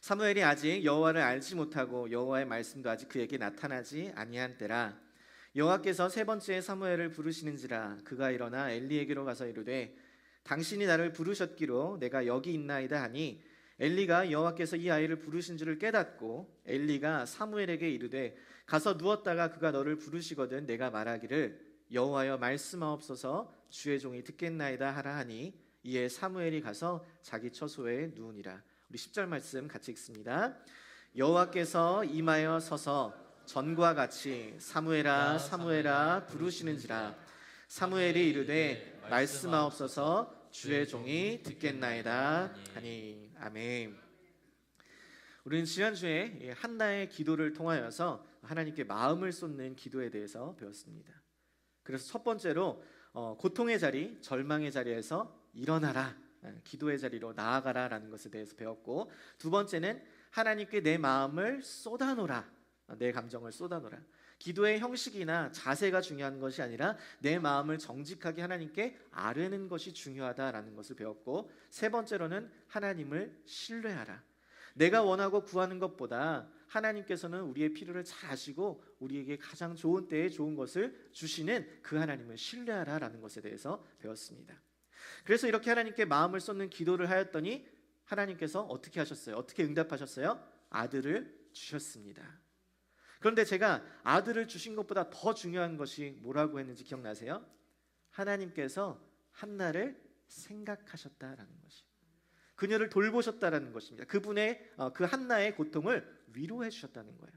사무엘이 아직 여호와를 알지 못하고 여호와의 말씀도 아직 그에게 나타나지 아니한 때라. 여호와께서 세 번째 사무엘을 부르시는지라. 그가 일어나 엘리에게로 가서 이르되 당신이 나를 부르셨기로 내가 여기 있나이다 하니 엘리가 여호와께서 이 아이를 부르신 줄을 깨닫고 엘리가 사무엘에게 이르되 가서 누웠다가 그가 너를 부르시거든 내가 말하기를 여호와여 말씀하옵소서 주의 종이 듣겠나이다 하라 하니 이에 사무엘이 가서 자기 처소에 누우니라. 우리 10절 말씀 같이 읽습니다. 여호와께서 임하여 서서 전과 같이 사무엘아 사무엘아 부르시는지라. 사무엘이 이르되 말씀하옵소서 주의 종이 듣겠나이다 하니. 아멘. 우리는 지난주에 한나의 기도를 통하여서 하나님께 마음을 쏟는 기도에 대해서 배웠습니다. 그래서 첫 번째로 고통의 자리, 절망의 자리에서 일어나라, 기도의 자리로 나아가라 라는 것에 대해서 배웠고, 두 번째는 하나님께 내 마음을 쏟아놓으라, 내 감정을 쏟아놓으라. 기도의 형식이나 자세가 중요한 것이 아니라 내 마음을 정직하게 하나님께 아뢰는 것이 중요하다라는 것을 배웠고, 세 번째로는 하나님을 신뢰하라. 내가 원하고 구하는 것보다 하나님께서는 우리의 필요를 잘 아시고 우리에게 가장 좋은 때에 좋은 것을 주시는 그 하나님을 신뢰하라라는 것에 대해서 배웠습니다. 그래서 이렇게 하나님께 마음을 쏟는 기도를 하였더니 하나님께서 어떻게 하셨어요? 어떻게 응답하셨어요? 아들을 주셨습니다. 그런데 제가 아들을 주신 것보다 더 중요한 것이 뭐라고 했는지 기억나세요? 하나님께서 한나를 생각하셨다라는 것이, 그녀를 돌보셨다라는 것입니다. 그분의 그 한나의 고통을 위로해 주셨다는 거예요.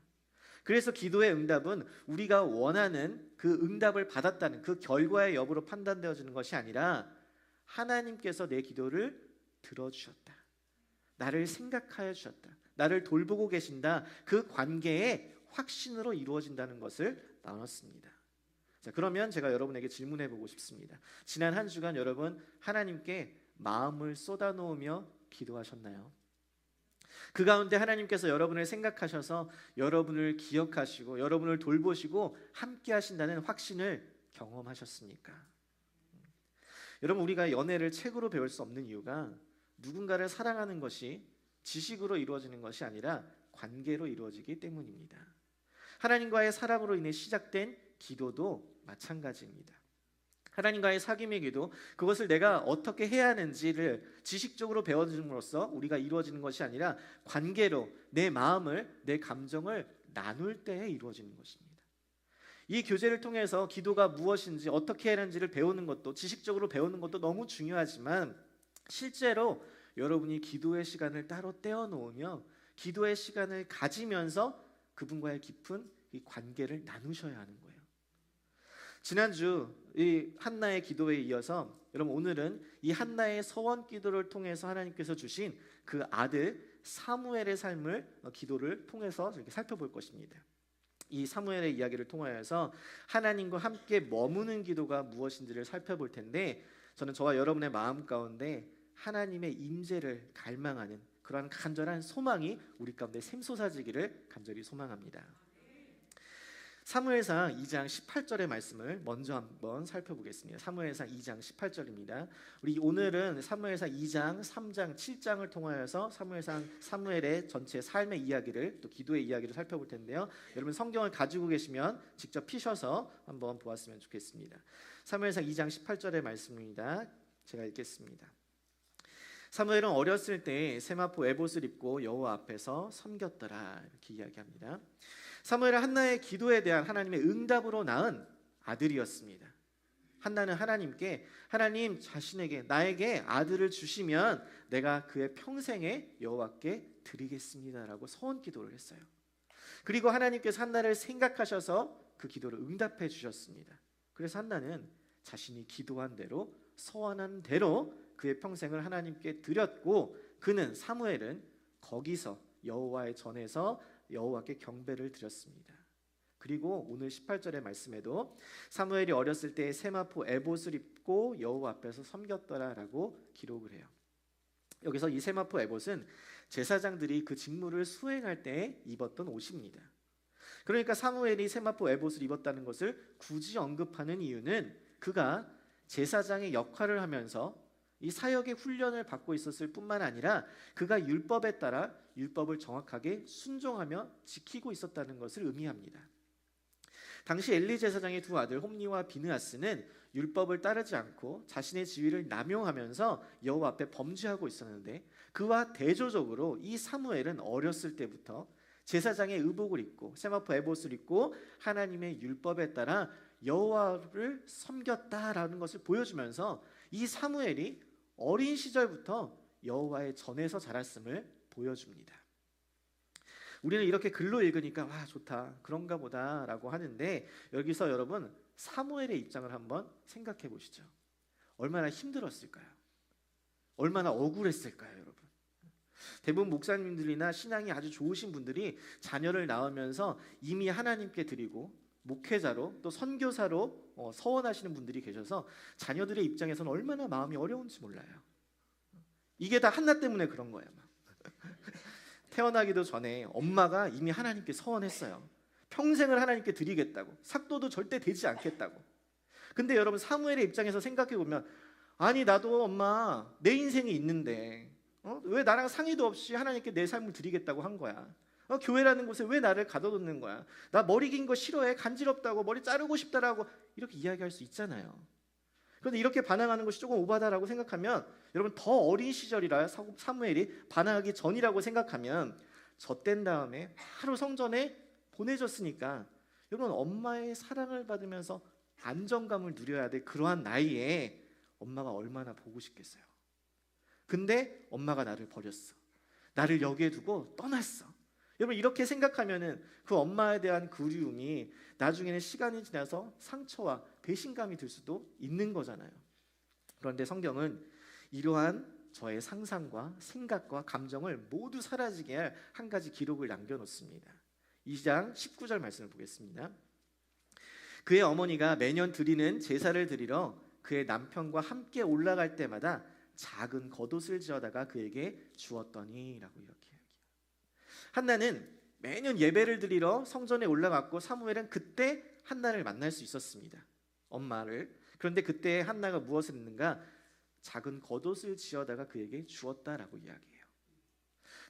그래서 기도의 응답은 우리가 원하는 그 응답을 받았다는 그 결과의 여부로 판단되어지는 것이 아니라 하나님께서 내 기도를 들어주셨다, 나를 생각하여 주셨다, 나를 돌보고 계신다, 그 관계의 확신으로 이루어진다는 것을 나눴습니다. 자, 그러면 제가 여러분에게 질문해 보고 싶습니다. 지난 한 주간 여러분 하나님께 마음을 쏟아놓으며 기도하셨나요? 그 가운데 하나님께서 여러분을 생각하셔서 여러분을 기억하시고 여러분을 돌보시고 함께 하신다는 확신을 경험하셨습니까? 여러분, 우리가 연애를 책으로 배울 수 없는 이유가 누군가를 사랑하는 것이 지식으로 이루어지는 것이 아니라 관계로 이루어지기 때문입니다. 하나님과의 사랑으로 인해 시작된 기도도 마찬가지입니다. 하나님과의 사귐의 기도, 그것을 내가 어떻게 해야 하는지를 지식적으로 배워줌으로써 우리가 이루어지는 것이 아니라 관계로 내 마음을, 내 감정을 나눌 때에 이루어지는 것입니다. 이 교제를 통해서 기도가 무엇인지 어떻게 해야 하는지를 배우는 것도, 지식적으로 배우는 것도 너무 중요하지만 실제로 여러분이 기도의 시간을 따로 떼어놓으며 기도의 시간을 가지면서 그분과의 깊은 이 관계를 나누셔야 하는 거예요. 지난주 이 한나의 기도에 이어서 여러분 오늘은 이 한나의 서원 기도를 통해서 하나님께서 주신 그 아들 사무엘의 삶을, 기도를 통해서 이렇게 살펴볼 것입니다. 이 사무엘의 이야기를 통하여서 하나님과 함께 머무는 기도가 무엇인지를 살펴볼 텐데, 저는 저와 여러분의 마음 가운데 하나님의 임재를 갈망하는 그러한 간절한 소망이 우리 가운데 샘솟아지기를 간절히 소망합니다. 사무엘상 2장 18절의 말씀을 먼저 한번 살펴보겠습니다. 사무엘상 2장 18절입니다. 우리 오늘은 사무엘상 2장, 3장, 7장을 통하여서 사무엘의 전체 삶의 이야기를, 또 기도의 이야기를 살펴볼 텐데요. 여러분 성경을 가지고 계시면 직접 피셔서 한번 보았으면 좋겠습니다. 사무엘상 2장 18절의 말씀입니다. 제가 읽겠습니다. 사무엘은 어렸을 때 세마포 에봇을 입고 여호와 앞에서 섬겼더라, 이렇게 이야기합니다. 사무엘은 한나의 기도에 대한 하나님의 응답으로 낳은 아들이었습니다. 한나는 하나님께, 하나님 자신에게, 나에게 아들을 주시면 내가 그의 평생에 여호와께 드리겠습니다라고 서원 기도를 했어요. 그리고 하나님께서 한나를 생각하셔서 그 기도를 응답해 주셨습니다. 그래서 한나는 자신이 기도한 대로, 서원한 대로 그의 평생을 하나님께 드렸고, 그는, 사무엘은 거기서 여호와의 전에서 여호와께 경배를 드렸습니다. 그리고 오늘 18절의 말씀에도 사무엘이 어렸을 때 세마포 에봇을 입고 여호와 앞에서 섬겼더라라고 기록을 해요. 여기서 이 세마포 에봇은 제사장들이 그 직무를 수행할 때 입었던 옷입니다. 그러니까 사무엘이 세마포 에봇을 입었다는 것을 굳이 언급하는 이유는 그가 제사장의 역할을 하면서 이 사역의 훈련을 받고 있었을 뿐만 아니라 그가 율법에 따라 율법을 정확하게 순종하며 지키고 있었다는 것을 의미합니다. 당시 엘리 제사장의 두 아들 홈니와 비느하스는 율법을 따르지 않고 자신의 지위를 남용하면서 여호와 앞에 범죄하고 있었는데, 그와 대조적으로 이 사무엘은 어렸을 때부터 제사장의 의복을 입고 세마포 에봇을 입고 하나님의 율법에 따라 여호와를 섬겼다라는 것을 보여주면서 이 사무엘이 어린 시절부터 여호와의 전에서 자랐음을 보여줍니다. 우리는 이렇게 글로 읽으니까 와, 좋다, 그런가 보다라고 하는데, 여기서 여러분 사무엘의 입장을 한번 생각해 보시죠. 얼마나 힘들었을까요? 얼마나 억울했을까요, 여러분? 대부분 목사님들이나 신앙이 아주 좋으신 분들이 자녀를 낳으면서 이미 하나님께 드리고 목회자로 또 선교사로 서원하시는 분들이 계셔서 자녀들의 입장에서는 얼마나 마음이 어려운지 몰라요. 이게 다 한나 때문에 그런 거예요. 태어나기도 전에 엄마가 이미 하나님께 서원했어요. 평생을 하나님께 드리겠다고, 삭도도 절대 되지 않겠다고. 근데 여러분 사무엘의 입장에서 생각해 보면, 아니 나도 엄마 내 인생이 있는데 왜 나랑 상의도 없이 하나님께 내 삶을 드리겠다고 한 거야? 교회라는 곳에 왜 나를 가둬놓는 거야? 나 머리 긴 거 싫어해, 간지럽다고, 머리 자르고 싶다라고 이렇게 이야기할 수 있잖아요. 그런데 이렇게 반항하는 것이 조금 오바다라고 생각하면, 여러분 더 어린 시절이라 사무엘이 반항하기 전이라고 생각하면, 젖된 다음에 바로 성전에 보내졌으니까 여러분 엄마의 사랑을 받으면서 안정감을 누려야 될 그러한 나이에 엄마가 얼마나 보고 싶겠어요. 근데 엄마가 나를 버렸어, 나를 여기에 두고 떠났어. 여러분 이렇게 생각하면은 그 엄마에 대한 그리움이 나중에는 시간이 지나서 상처와 배신감이 들 수도 있는 거잖아요. 그런데 성경은 이러한 저의 상상과 생각과 감정을 모두 사라지게 할 한 가지 기록을 남겨놓습니다. 2장 19절 말씀을 보겠습니다. 그의 어머니가 매년 드리는 제사를 드리러 그의 남편과 함께 올라갈 때마다 작은 겉옷을 지어다가 그에게 주었더니라고 이렇게 이야기해요. 한나는 매년 예배를 드리러 성전에 올라갔고, 사무엘은 그때 한나를 만날 수 있었습니다, 엄마를. 그런데 그때 한나가 무엇을 했는가? 작은 겉옷을 지어다가 그에게 주었다라고 이야기해요.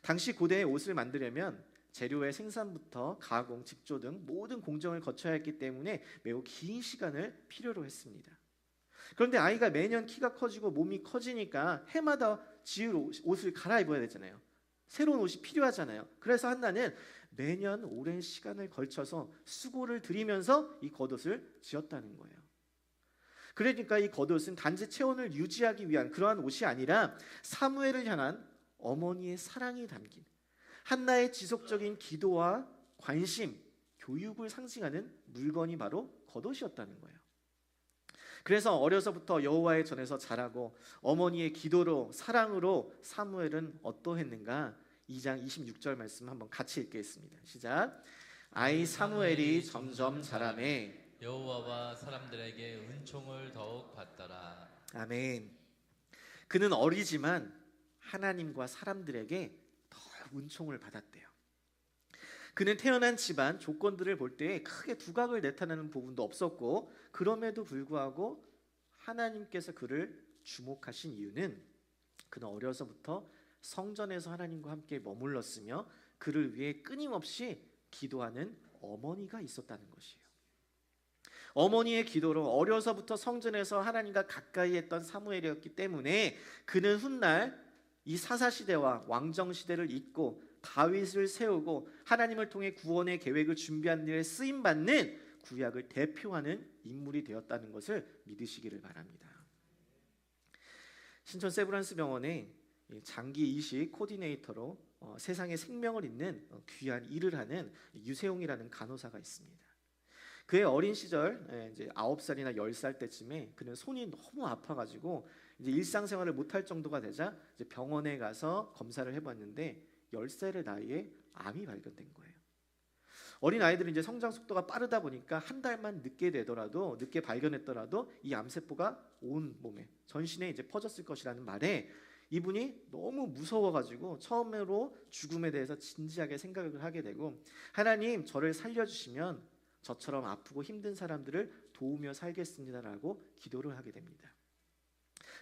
당시 고대에 옷을 만들려면 재료의 생산부터 가공, 직조 등 모든 공정을 거쳐야 했기 때문에 매우 긴 시간을 필요로 했습니다. 그런데 아이가 매년 키가 커지고 몸이 커지니까 해마다 지을 옷을 갈아입어야 되잖아요. 새로운 옷이 필요하잖아요. 그래서 한나는 매년 오랜 시간을 걸쳐서 수고를 들이면서 이 겉옷을 지었다는 거예요. 그러니까 이 겉옷은 단지 체온을 유지하기 위한 그러한 옷이 아니라 사무엘을 향한 어머니의 사랑이 담긴, 한나의 지속적인 기도와 관심, 교육을 상징하는 물건이 바로 겉옷이었다는 거예요. 그래서 어려서부터 여호와의 전에서 자라고 어머니의 기도로 사랑으로 사무엘은 어떠했는가? 2장 26절 말씀 한번 같이 읽겠습니다. 시작. 아이 사무엘이 점점 자라매 여호와와 사람들에게 은총을 더욱 받더라. 아멘. 그는 어리지만 하나님과 사람들에게 더 은총을 받았대요. 그는 태어난 집안 조건들을 볼 때 크게 두각을 나타내는 부분도 없었고, 그럼에도 불구하고 하나님께서 그를 주목하신 이유는 그는 어려서부터 성전에서 하나님과 함께 머물렀으며 그를 위해 끊임없이 기도하는 어머니가 있었다는 것이에요. 어머니의 기도로 어려서부터 성전에서 하나님과 가까이 했던 사무엘이었기 때문에 그는 훗날 이 사사시대와 왕정시대를 잇고 다윗을 세우고 하나님을 통해 구원의 계획을 준비하는 일에 쓰임받는 구약을 대표하는 인물이 되었다는 것을 믿으시기를 바랍니다. 신촌 세브란스 병원에 장기 이식 코디네이터로 세상에 생명을 잇는 귀한 일을 하는 유세용이라는 간호사가 있습니다. 그의 어린 시절, 이제 9살이나 10살 때쯤에 그는 손이 너무 아파가지고 이제 일상생활을 못할 정도가 되자 이제 병원에 가서 검사를 해봤는데 10살의 나이에 암이 발견된 거예요. 어린 아이들은 이제 성장 속도가 빠르다 보니까 한 달만 늦게 발견했더라도 이 암세포가 온 몸에, 전신에 이제 퍼졌을 것이라는 말에 이분이 너무 무서워가지고 처음으로 죽음에 대해서 진지하게 생각을 하게 되고, 하나님 저를 살려주시면 저처럼 아프고 힘든 사람들을 도우며 살겠습니다라고 기도를 하게 됩니다.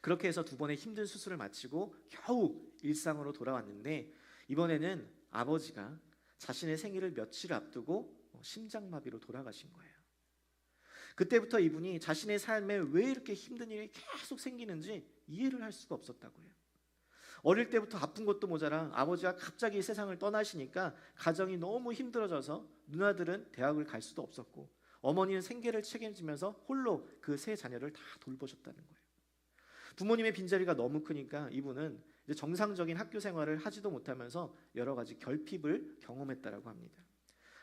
그렇게 해서 두 번의 힘든 수술을 마치고 겨우 일상으로 돌아왔는데 이번에는 아버지가 자신의 생일을 며칠 앞두고 심장마비로 돌아가신 거예요. 그때부터 이분이 자신의 삶에 왜 이렇게 힘든 일이 계속 생기는지 이해를 할 수가 없었다고 해요. 어릴 때부터 아픈 것도 모자라 아버지가 갑자기 세상을 떠나시니까 가정이 너무 힘들어져서 누나들은 대학을 갈 수도 없었고 어머니는 생계를 책임지면서 홀로 그 세 자녀를 다 돌보셨다는 거예요. 부모님의 빈자리가 너무 크니까 이분은 이제 정상적인 학교 생활을 하지도 못하면서 여러 가지 결핍을 경험했다라고 합니다.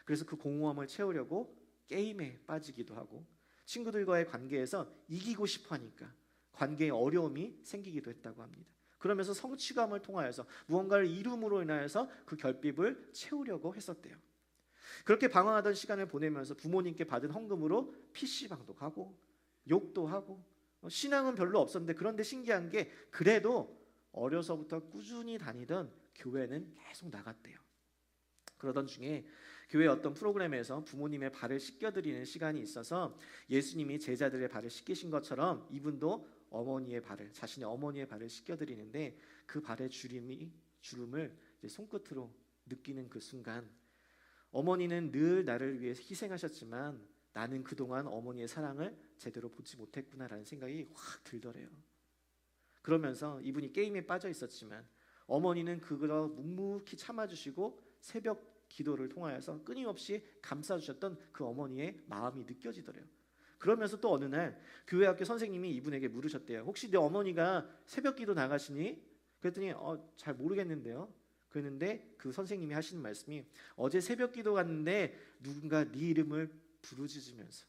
그래서 그 공허함을 채우려고 게임에 빠지기도 하고 친구들과의 관계에서 이기고 싶어 하니까 관계에 어려움이 생기기도 했다고 합니다. 그러면서 성취감을 통하여서 무언가를 이룸으로 인하여서 그 결핍을 채우려고 했었대요. 그렇게 방황하던 시간을 보내면서 부모님께 받은 헌금으로 PC방도 가고 욕도 하고 신앙은 별로 없었는데 그런데 신기한 게 그래도 어려서부터 꾸준히 다니던 교회는 계속 나갔대요. 그러던 중에 교회 어떤 프로그램에서 부모님의 발을 씻겨드리는 시간이 있어서 예수님이 제자들의 발을 씻기신 것처럼 이분도 자신의 어머니의 발을 씻겨드리는데 그 발의 주름을 이제 손끝으로 느끼는 그 순간 어머니는 늘 나를 위해 희생하셨지만 나는 그동안 어머니의 사랑을 제대로 보지 못했구나라는 생각이 확 들더래요. 그러면서 이분이 게임에 빠져 있었지만 어머니는 그걸 묵묵히 참아주시고 새벽 기도를 통하여서 끊임없이 감싸주셨던 그 어머니의 마음이 느껴지더래요. 그러면서 또 어느 날 교회 학교 선생님이 이분에게 물으셨대요. 혹시 내 어머니가 새벽 기도 나가시니? 그랬더니 잘 모르겠는데요. 그랬는데 그 선생님이 하시는 말씀이 어제 새벽 기도 갔는데 누군가 네 이름을 부르짖으면서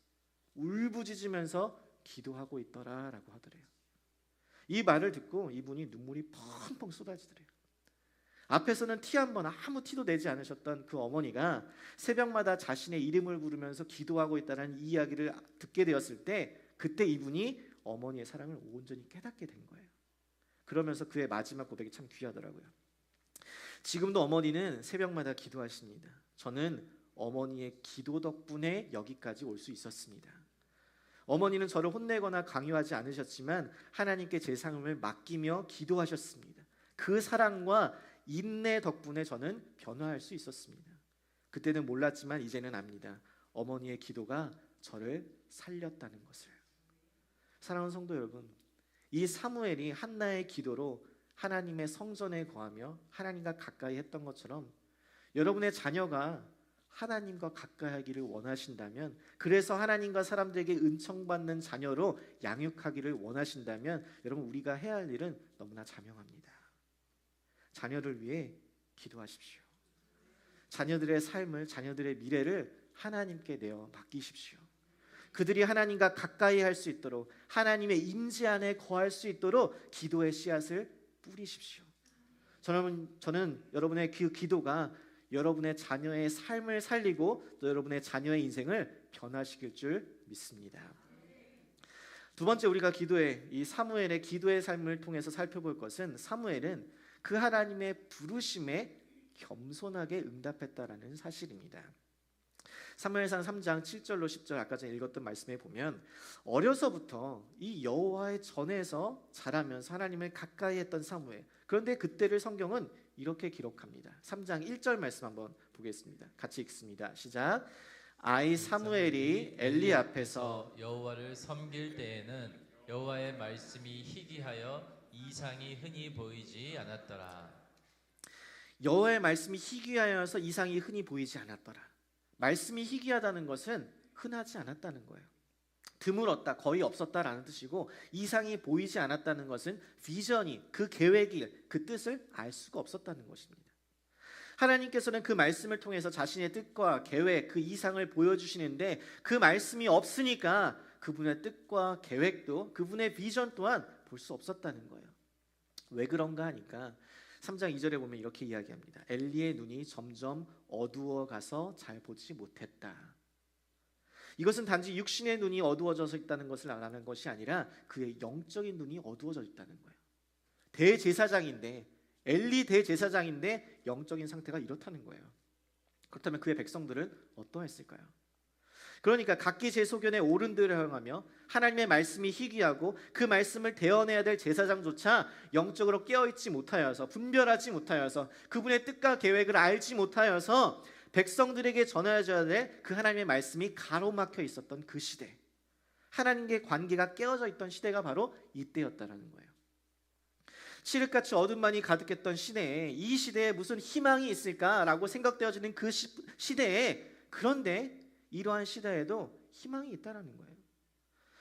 울부짖으면서 기도하고 있더라라고 하더래요. 이 말을 듣고 이분이 눈물이 펑펑 쏟아지더래요. 앞에서는 티 한 번 아무 티도 내지 않으셨던 그 어머니가 새벽마다 자신의 이름을 부르면서 기도하고 있다는 이야기를 듣게 되었을 때 그때 이분이 어머니의 사랑을 온전히 깨닫게 된 거예요. 그러면서 그의 마지막 고백이 참 귀하더라고요. 지금도 어머니는 새벽마다 기도하십니다. 저는 어머니의 기도 덕분에 여기까지 올 수 있었습니다. 어머니는 저를 혼내거나 강요하지 않으셨지만 하나님께 제 삶을 맡기며 기도하셨습니다. 그 사랑과 인내 덕분에 저는 변화할 수 있었습니다. 그때는 몰랐지만 이제는 압니다. 어머니의 기도가 저를 살렸다는 것을. 사랑하는 성도 여러분, 이 사무엘이 한나의 기도로 하나님의 성전에 거하며 하나님과 가까이 했던 것처럼 여러분의 자녀가 하나님과 가까이 하기를 원하신다면, 그래서 하나님과 사람들에게 은총받는 자녀로 양육하기를 원하신다면 여러분, 우리가 해야 할 일은 너무나 자명합니다. 자녀를 위해 기도하십시오. 자녀들의 삶을, 자녀들의 미래를 하나님께 내어 맡기십시오. 그들이 하나님과 가까이 할 수 있도록, 하나님의 임재 안에 거할 수 있도록 기도의 씨앗을 뿌리십시오. 저는 여러분의 그 기도가 여러분의 자녀의 삶을 살리고 또 여러분의 자녀의 인생을 변화시킬 줄 믿습니다. 두 번째, 우리가 이 사무엘의 기도의 삶을 통해서 살펴볼 것은, 사무엘은 그 하나님의 부르심에 겸손하게 응답했다라는 사실입니다. 사무엘상 3장 7절로 10절 아까 전에 읽었던 말씀에 보면 어려서부터 이 여호와의 전에서 자라면서 하나님을 가까이 했던 사무엘. 그런데 그때를 성경은 이렇게 기록합니다. 3장 1절 말씀 한번 보겠습니다. 같이 읽습니다. 시작. 아이 사무엘이 엘리 앞에서 여호와를 섬길 때에는 여호와의 말씀이 희귀하여 이상이 흔히 보이지 않았더라. 여호와의 말씀이 희귀하여서 이상이 흔히 보이지 않았더라. 말씀이 희귀하다는 것은 흔하지 않았다는 거예요. 드물었다, 거의 없었다라는 뜻이고, 이상이 보이지 않았다는 것은 비전이, 그 계획이, 그 뜻을 알 수가 없었다는 것입니다. 하나님께서는 그 말씀을 통해서 자신의 뜻과 계획, 그 이상을 보여주시는데 그 말씀이 없으니까 그분의 뜻과 계획도, 그분의 비전 또한 볼 수 없었다는 거예요. 왜 그런가 하니까 3장 2절에 보면 이렇게 이야기합니다. 엘리의 눈이 점점 어두워 가서 잘 보지 못했다. 이것은 단지 육신의 눈이 어두워져 있다는 것을 말하는 것이 아니라 그의 영적인 눈이 어두워져 있다는 거예요. 대제사장인데, 엘리 대제사장인데 영적인 상태가 이렇다는 거예요. 그렇다면 그의 백성들은 어떠했을까요? 그러니까 각기 제 소견에 옳은 대로 행하며 하나님의 말씀이 희귀하고 그 말씀을 대언해야 될 제사장조차 영적으로 깨어있지 못하여서, 분별하지 못하여서, 그분의 뜻과 계획을 알지 못하여서 백성들에게 전해져야 될 그 하나님의 말씀이 가로막혀 있었던 그 시대, 하나님과의 관계가 깨어져 있던 시대가 바로 이때였다라는 거예요. 칠흑같이 어둠만이 가득했던 시대에, 이 시대에 무슨 희망이 있을까라고 생각되어지는 그 시대에, 그런데 이러한 시대에도 희망이 있다라는 거예요.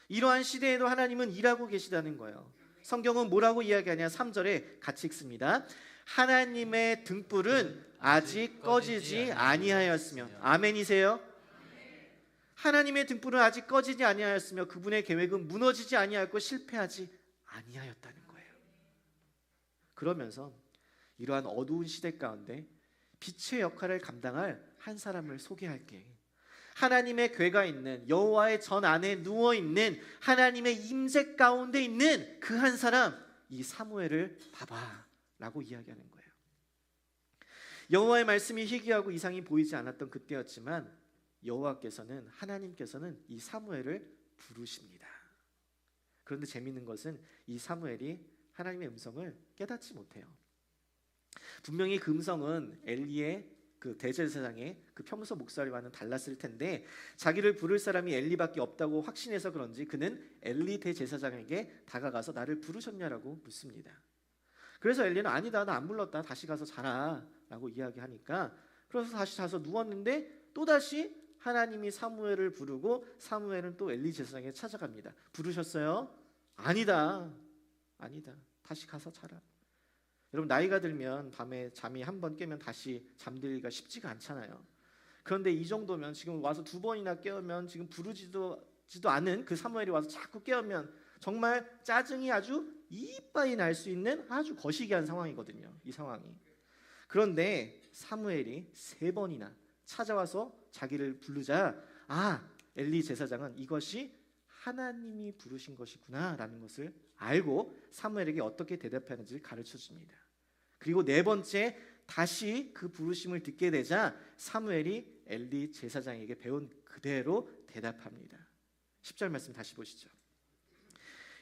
이러한 시대에도 하나님은 일하고 계시다는 거예요. 성경은 뭐라고 이야기하냐? 3절에 같이 읽습니다. 하나님의 등불은 아직 꺼지지 아니하였으며, 아멘이세요? 하나님의 등불은 아직 꺼지지 아니하였으며 그분의 계획은 무너지지 아니하였고 실패하지 아니하였다는 거예요. 그러면서 이러한 어두운 시대 가운데 빛의 역할을 감당할 한 사람을 소개할게. 하나님의 궤가 있는, 여호와의 전 안에 누워 있는, 하나님의 임재 가운데 있는 그 한 사람, 이 사무엘을 봐봐라고 이야기하는 거예요. 여호와의 말씀이 희귀하고 이상이 보이지 않았던 그때였지만 여호와께서는, 하나님께서는 이 사무엘을 부르십니다. 그런데 재미있는 것은 이 사무엘이 하나님의 음성을 깨닫지 못해요. 분명히 그 음성은 엘리의 그 대제사장의 그 평소 목소리와는 달랐을 텐데, 자기를 부를 사람이 엘리밖에 없다고 확신해서 그런지 그는 엘리 대제사장에게 다가가서 나를 부르셨냐라고 묻습니다. 그래서 엘리는 아니다, 나 안 불렀다, 다시 가서 자라 라고 이야기하니까, 그래서 다시 자서 누웠는데 또다시 하나님이 사무엘을 부르고 사무엘은 또 엘리 제사장에게 찾아갑니다. 부르셨어요? 아니다, 다시 가서 자라. 여러분, 나이가 들면 밤에 잠이 한 번 깨면 다시 잠들기가 쉽지가 않잖아요. 그런데 이 정도면 지금 와서 2번이나 깨우면, 지금 부르지도 않은 그 사무엘이 와서 자꾸 깨우면 정말 짜증이 아주 이빠이 날 수 있는 아주 거시기한 상황이거든요, 이 상황이. 그런데 사무엘이 3번이나 찾아와서 자기를 부르자, 엘리 제사장은 이것이 하나님이 부르신 것이구나 라는 것을 알고 사무엘에게 어떻게 대답하는지를 가르쳐 줍니다. 그리고 4번째 다시 그 부르심을 듣게 되자 사무엘이 엘리 제사장에게 배운 그대로 대답합니다. 10절 말씀 다시 보시죠.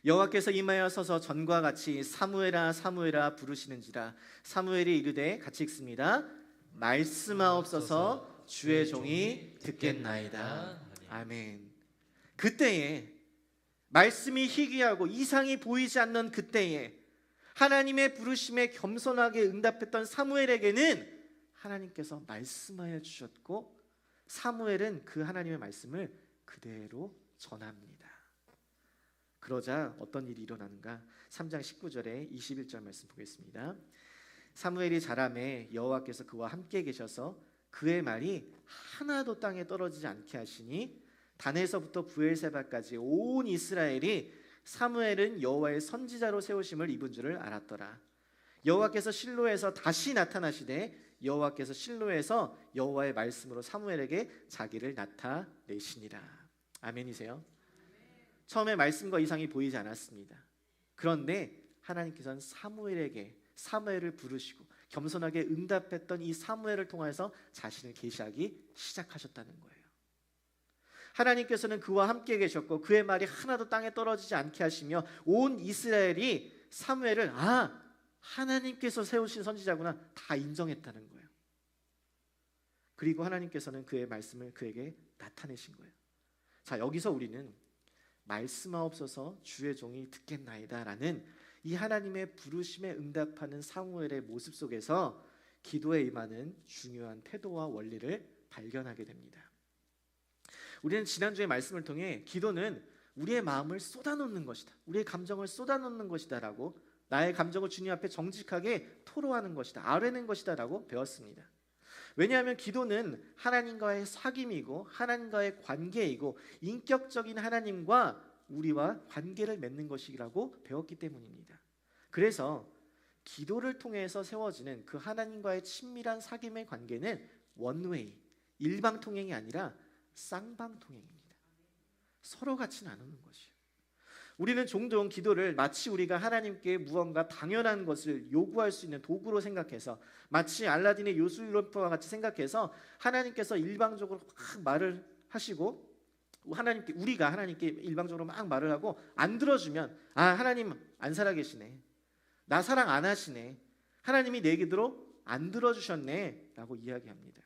여호와께서 임하여 서서 전과 같이 사무엘아 사무엘아 부르시는지라. 사무엘이 이르되, 같이 읽습니다. 말씀하옵소서 주의 종이 듣겠나이다. 아멘. 그때에, 말씀이 희귀하고 이상이 보이지 않는 그때에 하나님의 부르심에 겸손하게 응답했던 사무엘에게는 하나님께서 말씀하여 주셨고, 사무엘은 그 하나님의 말씀을 그대로 전합니다. 그러자 어떤 일이 일어나는가? 3장 19절에 21절 말씀 보겠습니다. 사무엘이 자라매 여호와께서 그와 함께 계셔서 그의 말이 하나도 땅에 떨어지지 않게 하시니 단에서부터 브엘세바까지 온 이스라엘이 사무엘은 여호와의 선지자로 세우심을 입은 줄을 알았더라. 여호와께서 실로에서 다시 나타나시되 여호와께서 실로에서 여호와의 말씀으로 사무엘에게 자기를 나타내시니라. 아멘이세요? 처음에 말씀과 이상이 보이지 않았습니다. 그런데 하나님께서는 사무엘을 부르시고 겸손하게 응답했던 이 사무엘을 통해서 자신을 계시하기 시작하셨다는 거예요. 하나님께서는 그와 함께 계셨고 그의 말이 하나도 땅에 떨어지지 않게 하시며 온 이스라엘이 사무엘을 하나님께서 세우신 선지자구나 다 인정했다는 거예요. 그리고 하나님께서는 그의 말씀을 그에게 나타내신 거예요. 자, 여기서 우리는 말씀하옵소서 주의 종이 듣겠나이다 라는 이 하나님의 부르심에 응답하는 사무엘의 모습 속에서 기도에 임하는 중요한 태도와 원리를 발견하게 됩니다. 우리는 지난주의 말씀을 통해 기도는 우리의 마음을 쏟아놓는 것이다, 우리의 감정을 쏟아놓는 것이다 라고, 나의 감정을 주님 앞에 정직하게 토로하는 것이다, 아뢰는 것이다 라고 배웠습니다. 왜냐하면 기도는 하나님과의 사귐이고 하나님과의 관계이고 인격적인 하나님과 우리와 관계를 맺는 것이라고 배웠기 때문입니다. 그래서 기도를 통해서 세워지는 그 하나님과의 친밀한 사귐의 관계는 원웨이, 일방통행이 아니라 쌍방통행입니다. 서로 같이 나누는 것이요. 우리는 종종 기도를 마치 우리가 하나님께 무언가 당연한 것을 요구할 수 있는 도구로 생각해서, 마치 알라딘의 요술로프와 같이 생각해서 하나님께서 일방적으로 막 말을 하시고 우리가 하나님께 일방적으로 막 말을 하고 안 들어주면 하나님 안 살아계시네, 나 사랑 안 하시네, 하나님이 내 기도로 안 들어주셨네 라고 이야기합니다.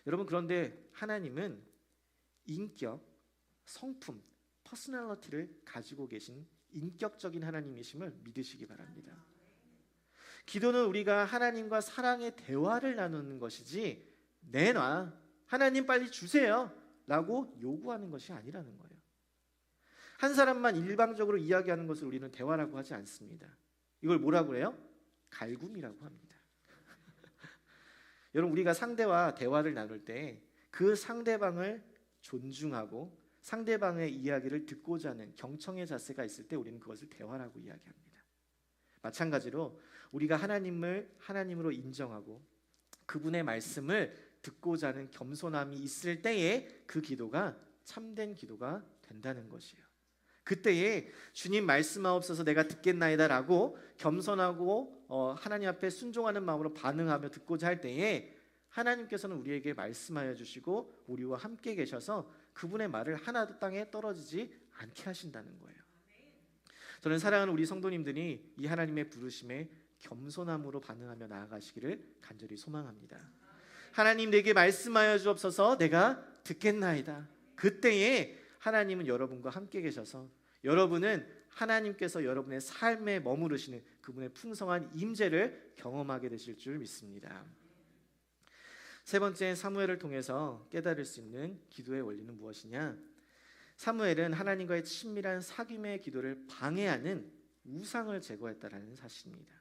여러분, 그런데 하나님은 인격, 성품, 퍼스널리티를 가지고 계신 인격적인 하나님이심을 믿으시기 바랍니다. 기도는 우리가 하나님과 사랑의 대화를 나누는 것이지 내놔, 하나님 빨리 주세요 라고 요구하는 것이 아니라는 거예요. 한 사람만 일방적으로 이야기하는 것을 우리는 대화라고 하지 않습니다. 이걸 뭐라고 해요? 갈굼이라고 합니다. 여러분, 우리가 상대와 대화를 나눌 때 그 상대방을 존중하고 상대방의 이야기를 듣고자 하는 경청의 자세가 있을 때 우리는 그것을 대화라고 이야기합니다. 마찬가지로 우리가 하나님으로 인정하고 그분의 말씀을 듣고자 하는 겸손함이 있을 때에 그 기도가 참된 기도가 된다는 것이에요. 그때에 주님 말씀하옵소서 내가 듣겠나이다 라고 겸손하고 하나님 앞에 순종하는 마음으로 반응하며 듣고자 할 때에 하나님께서는 우리에게 말씀하여 주시고 우리와 함께 계셔서 그분의 말을 하나도 땅에 떨어지지 않게 하신다는 거예요. 저는 사랑하는 우리 성도님들이 이 하나님의 부르심에 겸손함으로 반응하며 나아가시기를 간절히 소망합니다. 하나님 내게 말씀하여 주옵소서 내가 듣겠나이다. 그때에 하나님은 여러분과 함께 계셔서 여러분은 하나님께서 여러분의 삶에 머무르시는 그분의 풍성한 임재를 경험하게 되실 줄 믿습니다. 세 번째, 사무엘을 통해서 깨달을 수 있는 기도의 원리는 무엇이냐? 사무엘은 하나님과의 친밀한 사귐의 기도를 방해하는 우상을 제거했다라는 사실입니다.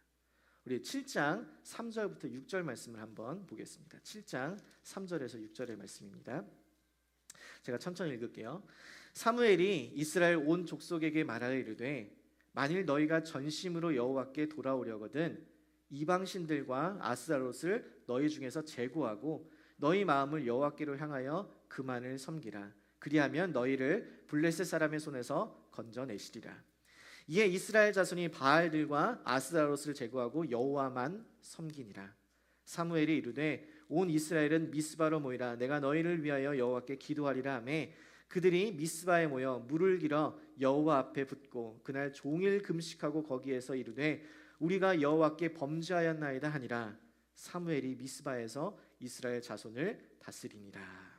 우리 7장 3절부터 6절 말씀을 한번 보겠습니다. 7장 3절에서 6절의 말씀입니다. 제가 천천히 읽을게요. 사무엘이 이스라엘 온 족속에게 말하여 이르되 만일 너희가 전심으로 여호와께 돌아오려거든 이방신들과 아스타롯을 너희 중에서 제거하고 너희 마음을 여호와께로 향하여 그만을 섬기라. 그리하면 너희를 블레셋 사람의 손에서 건져내시리라. 이에 이스라엘 자손이 바알들과 아스타롯을 제거하고 여호와만 섬기니라. 사무엘이 이르되 온 이스라엘은 미스바로 모이라. 내가 너희를 위하여 여호와께 기도하리라 하매 그들이 미스바에 모여 물을 길어 여호와 앞에 붓고 그날 종일 금식하고 거기에서 이르되 우리가 여호와께 범죄하였나이다 하니라. 사무엘이 미스바에서 이스라엘 자손을 다스리니라.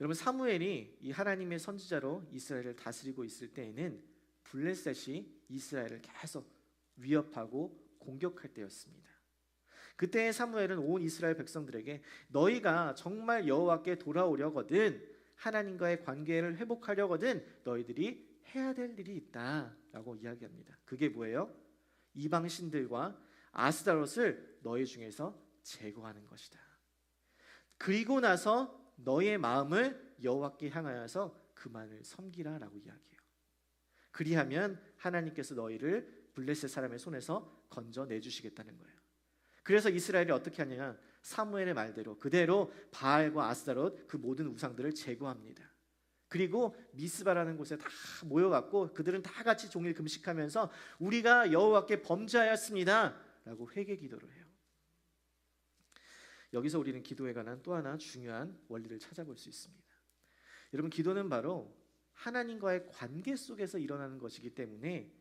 여러분, 사무엘이 이 하나님의 선지자로 이스라엘을 다스리고 있을 때에는 블레셋이 이스라엘을 계속 위협하고 공격할 때였습니다. 그때 사무엘은 온 이스라엘 백성들에게 너희가 정말 여호와께 돌아오려거든 하나님과의 관계를 회복하려거든 너희들이 해야 될 일이 있다라고 이야기합니다. 그게 뭐예요? 이방 신들과 아스타롯을 너희 중에서 제거하는 것이다. 그리고 나서 너의 마음을 여호와께 향하여서 그만을 섬기라라고 이야기해요. 그리하면 하나님께서 너희를 블레셋 사람의 손에서 건져내 주시겠다는 거예요. 그래서 이스라엘이 어떻게 하느냐? 사무엘의 말대로 그대로 바알과 아스타롯 그 모든 우상들을 제거합니다. 그리고 미스바라는 곳에 다 모여갖고 그들은 다 같이 종일 금식하면서 우리가 여호와께 범죄하였습니다 라고 회개 기도를 해요. 여기서 우리는 기도에 관한 또 하나 중요한 원리를 찾아볼 수 있습니다. 여러분, 기도는 바로 하나님과의 관계 속에서 일어나는 것이기 때문에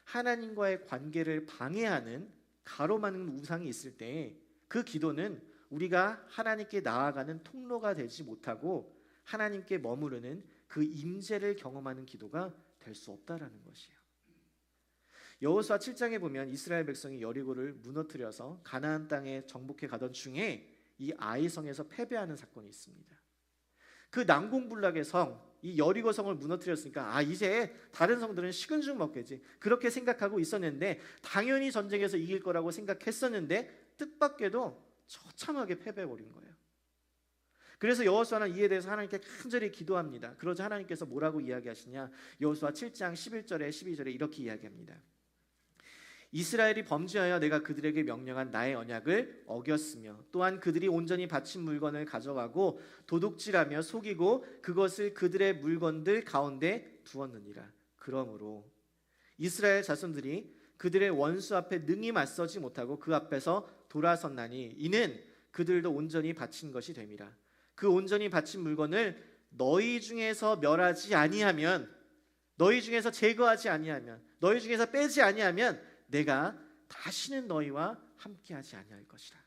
하나님과의 관계를 방해하는 가로막는 우상이 있을 때 그 기도는 우리가 하나님께 나아가는 통로가 되지 못하고 하나님께 머무르는 그 임재를 경험하는 기도가 될 수 없다라는 것이에요. 여호수아 7장에 보면 이스라엘 백성이 여리고를 무너뜨려서 가나안 땅에 정복해 가던 중에 이 아이성에서 패배하는 사건이 있습니다. 그 난공불락의 성, 이 여리고 성을 무너뜨렸으니까 이제 다른 성들은 식은 죽 먹겠지 그렇게 생각하고 있었는데 당연히 전쟁에서 이길 거라고 생각했었는데 뜻밖에도 처참하게 패배해버린 거예요. 그래서 여호수아는 이에 대해서 하나님께 간절히 기도합니다. 그러자 하나님께서 뭐라고 이야기하시냐? 여호수아 7장 11절에 12절에 이렇게 이야기합니다. 이스라엘이 범죄하여 내가 그들에게 명령한 나의 언약을 어겼으며 또한 그들이 온전히 바친 물건을 가져가고 도둑질하며 속이고 그것을 그들의 물건들 가운데 두었느니라. 그러므로 이스라엘 자손들이 그들의 원수 앞에 능히 맞서지 못하고 그 앞에서 돌아섰나니 이는 그들도 온전히 바친 것이 됨이라. 그 온전히 바친 물건을 너희 중에서 멸하지 아니하면, 너희 중에서 제거하지 아니하면, 너희 중에서 빼지 아니하면 내가 다시는 너희와 함께하지 아니할 것이라.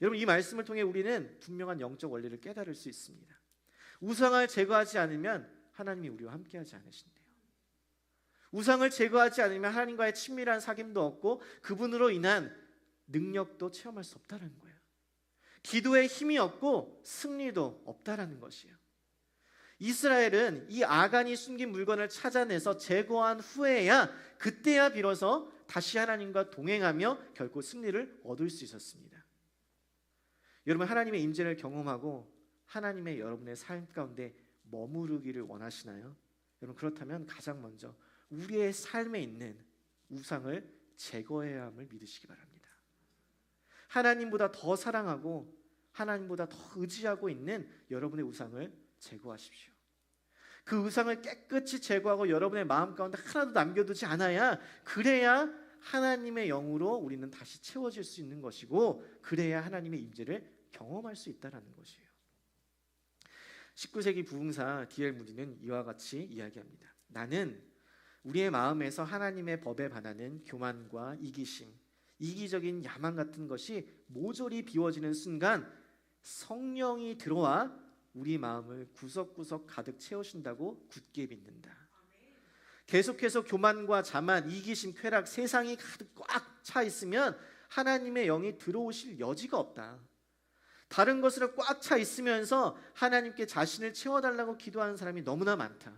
여러분, 이 말씀을 통해 우리는 분명한 영적 원리를 깨달을 수 있습니다. 우상을 제거하지 않으면 하나님이 우리와 함께하지 않으신대요. 우상을 제거하지 않으면 하나님과의 친밀한 사귐도 없고 그분으로 인한 능력도 체험할 수 없다는 거예요. 기도에 힘이 없고 승리도 없다라는 것이에요. 이스라엘은 이 아간이 숨긴 물건을 찾아내서 제거한 후에야, 그때야 비로소 다시 하나님과 동행하며 결코 승리를 얻을 수 있었습니다. 여러분, 하나님의 임재를 경험하고 하나님의 여러분의 삶 가운데 머무르기를 원하시나요? 여러분, 그렇다면 가장 먼저 우리의 삶에 있는 우상을 제거해야 함을 믿으시기 바랍니다. 하나님보다 더 사랑하고 하나님보다 더 의지하고 있는 여러분의 우상을 제거하십시오. 그 우상을 깨끗이 제거하고 여러분의 마음 가운데 하나도 남겨두지 않아야, 그래야 하나님의 영으로 우리는 다시 채워질 수 있는 것이고, 그래야 하나님의 임재를 경험할 수 있다는 것이에요. 19세기 부흥사 D.L. 무디는 이와 같이 이야기합니다. 나는 우리의 마음에서 하나님의 법에 반하는 교만과 이기심, 이기적인 야망 같은 것이 모조리 비워지는 순간 성령이 들어와 우리 마음을 구석구석 가득 채우신다고 굳게 믿는다. 계속해서 교만과 자만, 이기심, 쾌락, 세상이 가득 꽉 차 있으면 하나님의 영이 들어오실 여지가 없다. 다른 것으로 꽉 차 있으면서 하나님께 자신을 채워달라고 기도하는 사람이 너무나 많다.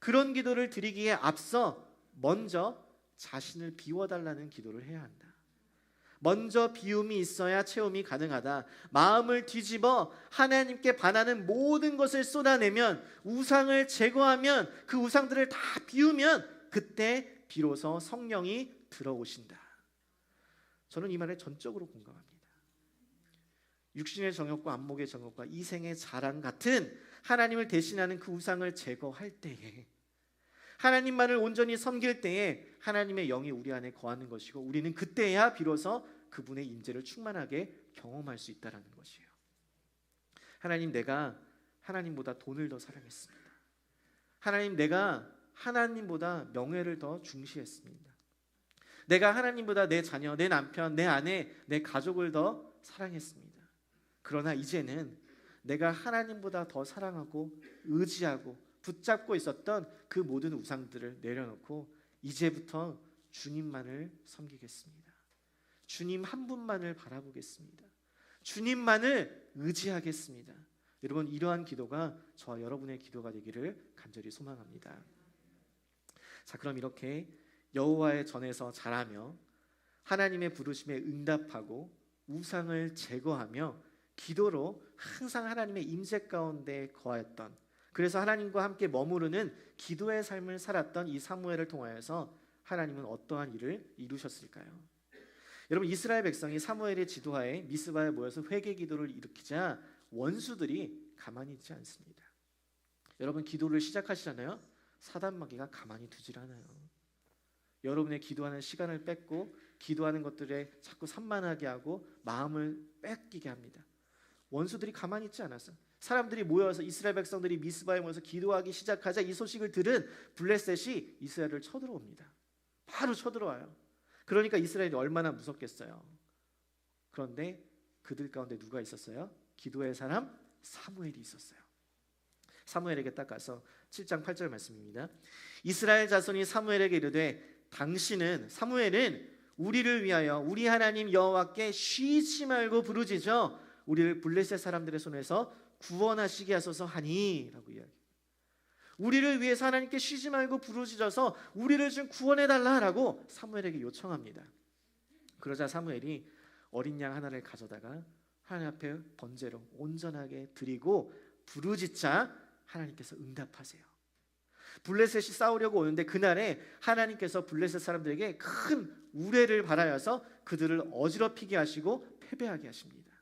그런 기도를 드리기에 앞서 먼저 자신을 비워달라는 기도를 해야 한다. 먼저 비움이 있어야 체험이 가능하다. 마음을 뒤집어 하나님께 반하는 모든 것을 쏟아내면, 우상을 제거하면, 그 우상들을 다 비우면 그때 비로소 성령이 들어오신다. 저는 이 말에 전적으로 공감합니다. 육신의 정욕과 안목의 정욕과 이생의 자랑 같은 하나님을 대신하는 그 우상을 제거할 때에, 하나님만을 온전히 섬길 때에 하나님의 영이 우리 안에 거하는 것이고, 우리는 그때야 비로소 그분의 임재를 충만하게 경험할 수 있다는 것이에요. 하나님, 내가 하나님보다 돈을 더 사랑했습니다. 하나님, 내가 하나님보다 명예를 더 중시했습니다. 내가 하나님보다 내 자녀, 내 남편, 내 아내, 내 가족을 더 사랑했습니다. 그러나 이제는 내가 하나님보다 더 사랑하고 의지하고 붙잡고 있었던 그 모든 우상들을 내려놓고 이제부터 주님만을 섬기겠습니다. 주님 한 분만을 바라보겠습니다. 주님만을 의지하겠습니다. 여러분, 이러한 기도가 저와 여러분의 기도가 되기를 간절히 소망합니다. 자, 그럼 이렇게 여호와의 전에서 자라며 하나님의 부르심에 응답하고 우상을 제거하며 기도로 항상 하나님의 임재 가운데 거하였던, 그래서 하나님과 함께 머무르는 기도의 삶을 살았던 이 사무엘을 통하여서 하나님은 어떠한 일을 이루셨을까요? 여러분, 이스라엘 백성이 사무엘의 지도하에 미스바에 모여서 회개 기도를 일으키자 원수들이 가만히 있지 않습니다. 여러분, 기도를 시작하시잖아요. 사단마귀가 가만히 두질 않아요. 여러분의 기도하는 시간을 뺏고 기도하는 것들에 자꾸 산만하게 하고 마음을 뺏기게 합니다. 원수들이 가만히 있지 않았어요. 사람들이 모여서, 이스라엘 백성들이 미스바에 모여서 기도하기 시작하자 이 소식을 들은 블레셋이 이스라엘을 쳐들어옵니다. 바로 쳐들어와요. 그러니까 이스라엘이 얼마나 무섭겠어요. 그런데 그들 가운데 누가 있었어요? 기도의 사람 사무엘이 있었어요. 사무엘에게 딱 가서 7장 8절 말씀입니다. 이스라엘 자손이 사무엘에게 이르되 사무엘은 우리를 위하여 우리 하나님 여호와께 쉬지 말고 부르짖어 우리를 블레셋 사람들의 손에서 구원하시게 하소서 하니 라고 이야기해요. 우리를 위해서 하나님께 쉬지 말고 부르짖어서 우리를 좀 구원해달라라고 사무엘에게 요청합니다. 그러자 사무엘이 어린 양 하나를 가져다가 하나님 앞에 번제로 온전하게 드리고 부르짖자 하나님께서 응답하세요. 블레셋이 싸우려고 오는데 그날에 하나님께서 블레셋 사람들에게 큰 우레를 발하여서 그들을 어지럽히게 하시고 패배하게 하십니다.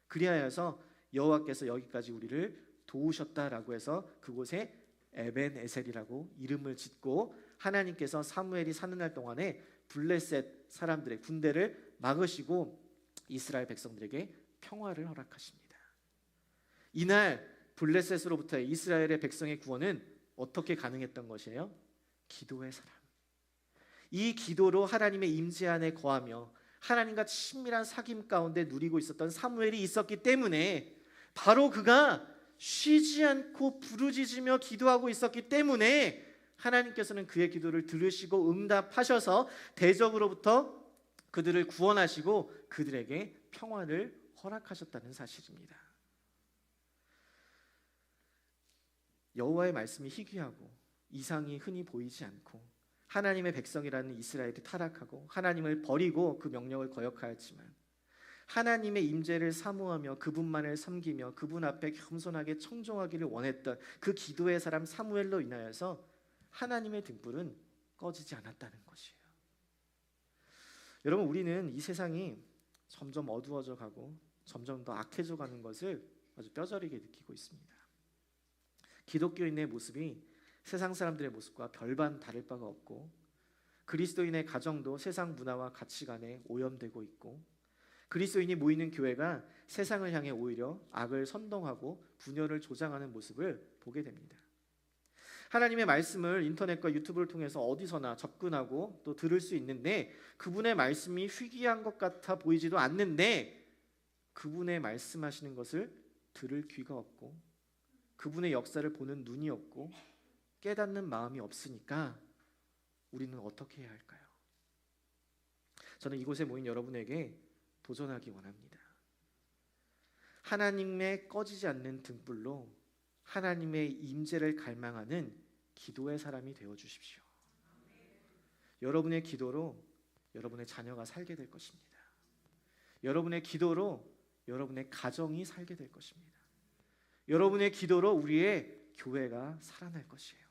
그리하여서 여호와께서 여기까지 우리를 도우셨다라고 해서 그곳에 에벤에셀이라고 이름을 짓고 하나님께서 사무엘이 사는 날 동안에 블레셋 사람들의 군대를 막으시고 이스라엘 백성들에게 평화를 허락하십니다. 이날 블레셋으로부터의 이스라엘의 백성의 구원은 어떻게 가능했던 것이에요? 기도의 사람. 이 기도로 하나님의 임재 안에 거하며 하나님과 친밀한 사귐 가운데 누리고 있었던 사무엘이 있었기 때문에, 바로 그가 쉬지 않고 부르짖으며 기도하고 있었기 때문에 하나님께서는 그의 기도를 들으시고 응답하셔서 대적으로부터 그들을 구원하시고 그들에게 평화를 허락하셨다는 사실입니다. 여호와의 말씀이 희귀하고 이상이 흔히 보이지 않고 하나님의 백성이라는 이스라엘이 타락하고 하나님을 버리고 그 명령을 거역하였지만, 하나님의 임재를 사모하며 그분만을 섬기며 그분 앞에 겸손하게 청종하기를 원했던 그 기도의 사람 사무엘로 인하여서 하나님의 등불은 꺼지지 않았다는 것이에요. 여러분, 우리는 이 세상이 점점 어두워져 가고 점점 더 악해져 가는 것을 아주 뼈저리게 느끼고 있습니다. 기독교인의 모습이 세상 사람들의 모습과 별반 다를 바가 없고, 그리스도인의 가정도 세상 문화와 가치관에 오염되고 있고, 그리스도인이 모이는 교회가 세상을 향해 오히려 악을 선동하고 분열을 조장하는 모습을 보게 됩니다. 하나님의 말씀을 인터넷과 유튜브를 통해서 어디서나 접근하고 또 들을 수 있는데, 그분의 말씀이 희귀한 것 같아 보이지도 않는데, 그분의 말씀하시는 것을 들을 귀가 없고 그분의 역사를 보는 눈이 없고 깨닫는 마음이 없으니까 우리는 어떻게 해야 할까요? 저는 이곳에 모인 여러분에게 도전하기 원합니다. 하나님의 꺼지지 않는 등불로 하나님의 임재를 갈망하는 기도의 사람이 되어 주십시오. 여러분의 기도로 여러분의 자녀가 살게 될 것입니다. 여러분의 기도로 여러분의 가정이 살게 될 것입니다. 여러분의 기도로 우리의 교회가 살아날 것이에요.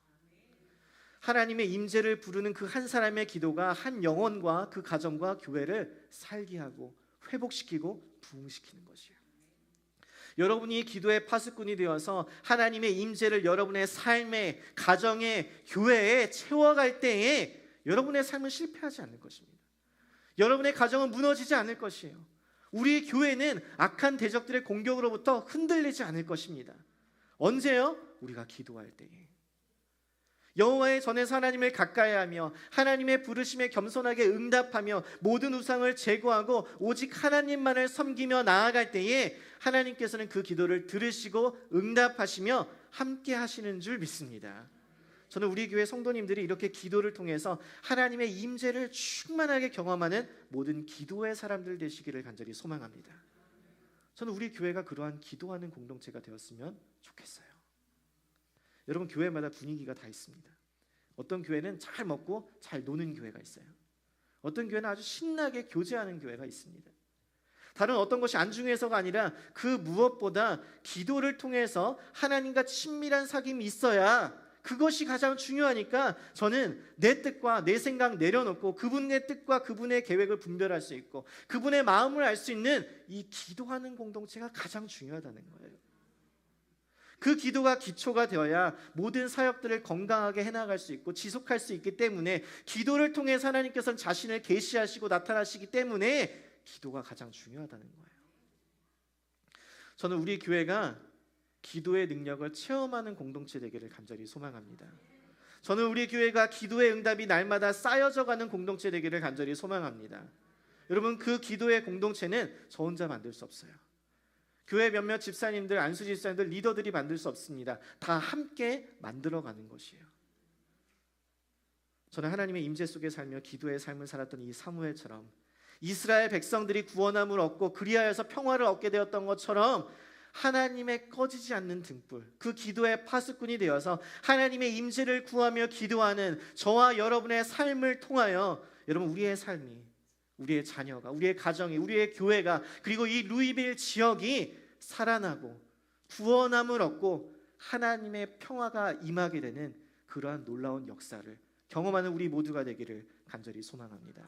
하나님의 임재를 부르는 그 한 사람의 기도가 한 영혼과 그 가정과 교회를 살게 하고 회복시키고 부흥시키는 것이에요. 여러분이 기도의 파수꾼이 되어서 하나님의 임재를 여러분의 삶에, 가정에, 교회에 채워갈 때에 여러분의 삶은 실패하지 않을 것입니다. 여러분의 가정은 무너지지 않을 것이에요. 우리 교회는 악한 대적들의 공격으로부터 흔들리지 않을 것입니다. 언제요? 우리가 기도할 때에. 여호와의 전에서 하나님을 가까이하며 하나님의 부르심에 겸손하게 응답하며 모든 우상을 제거하고 오직 하나님만을 섬기며 나아갈 때에 하나님께서는 그 기도를 들으시고 응답하시며 함께 하시는 줄 믿습니다. 저는 우리 교회 성도님들이 이렇게 기도를 통해서 하나님의 임재를 충만하게 경험하는 모든 기도의 사람들 되시기를 간절히 소망합니다. 저는 우리 교회가 그러한 기도하는 공동체가 되었으면 좋겠어요. 여러분, 교회마다 분위기가 다 있습니다. 어떤 교회는 잘 먹고 잘 노는 교회가 있어요. 어떤 교회는 아주 신나게 교제하는 교회가 있습니다. 다른 어떤 것이 안 중요해서가 아니라 그 무엇보다 기도를 통해서 하나님과 친밀한 사귐이 있어야 그것이 가장 중요하니까 저는 내 뜻과 내 생각 내려놓고 그분의 뜻과 그분의 계획을 분별할 수 있고 그분의 마음을 알 수 있는 이 기도하는 공동체가 가장 중요하다는 거예요. 그 기도가 기초가 되어야 모든 사역들을 건강하게 해나갈 수 있고 지속할 수 있기 때문에, 기도를 통해서 하나님께서는 자신을 계시하시고 나타나시기 때문에 기도가 가장 중요하다는 거예요. 저는 우리 교회가 기도의 능력을 체험하는 공동체 되기를 간절히 소망합니다. 저는 우리 교회가 기도의 응답이 날마다 쌓여져 가는 공동체 되기를 간절히 소망합니다. 여러분, 그 기도의 공동체는 저 혼자 만들 수 없어요. 교회 몇몇 집사님들, 안수 집사님들, 리더들이 만들 수 없습니다. 다 함께 만들어가는 것이에요. 저는 하나님의 임재 속에 살며 기도의 삶을 살았던 이 사무엘처럼 이스라엘 백성들이 구원함을 얻고 그리하여서 평화를 얻게 되었던 것처럼 하나님의 꺼지지 않는 등불, 그 기도의 파수꾼이 되어서 하나님의 임재를 구하며 기도하는 저와 여러분의 삶을 통하여 여러분, 우리의 삶이, 우리의 자녀가, 우리의 가정이, 우리의 교회가, 그리고 이 루이빌 지역이 살아나고 구원함을 얻고 하나님의 평화가 임하게 되는 그러한 놀라운 역사를 경험하는 우리 모두가 되기를 간절히 소망합니다.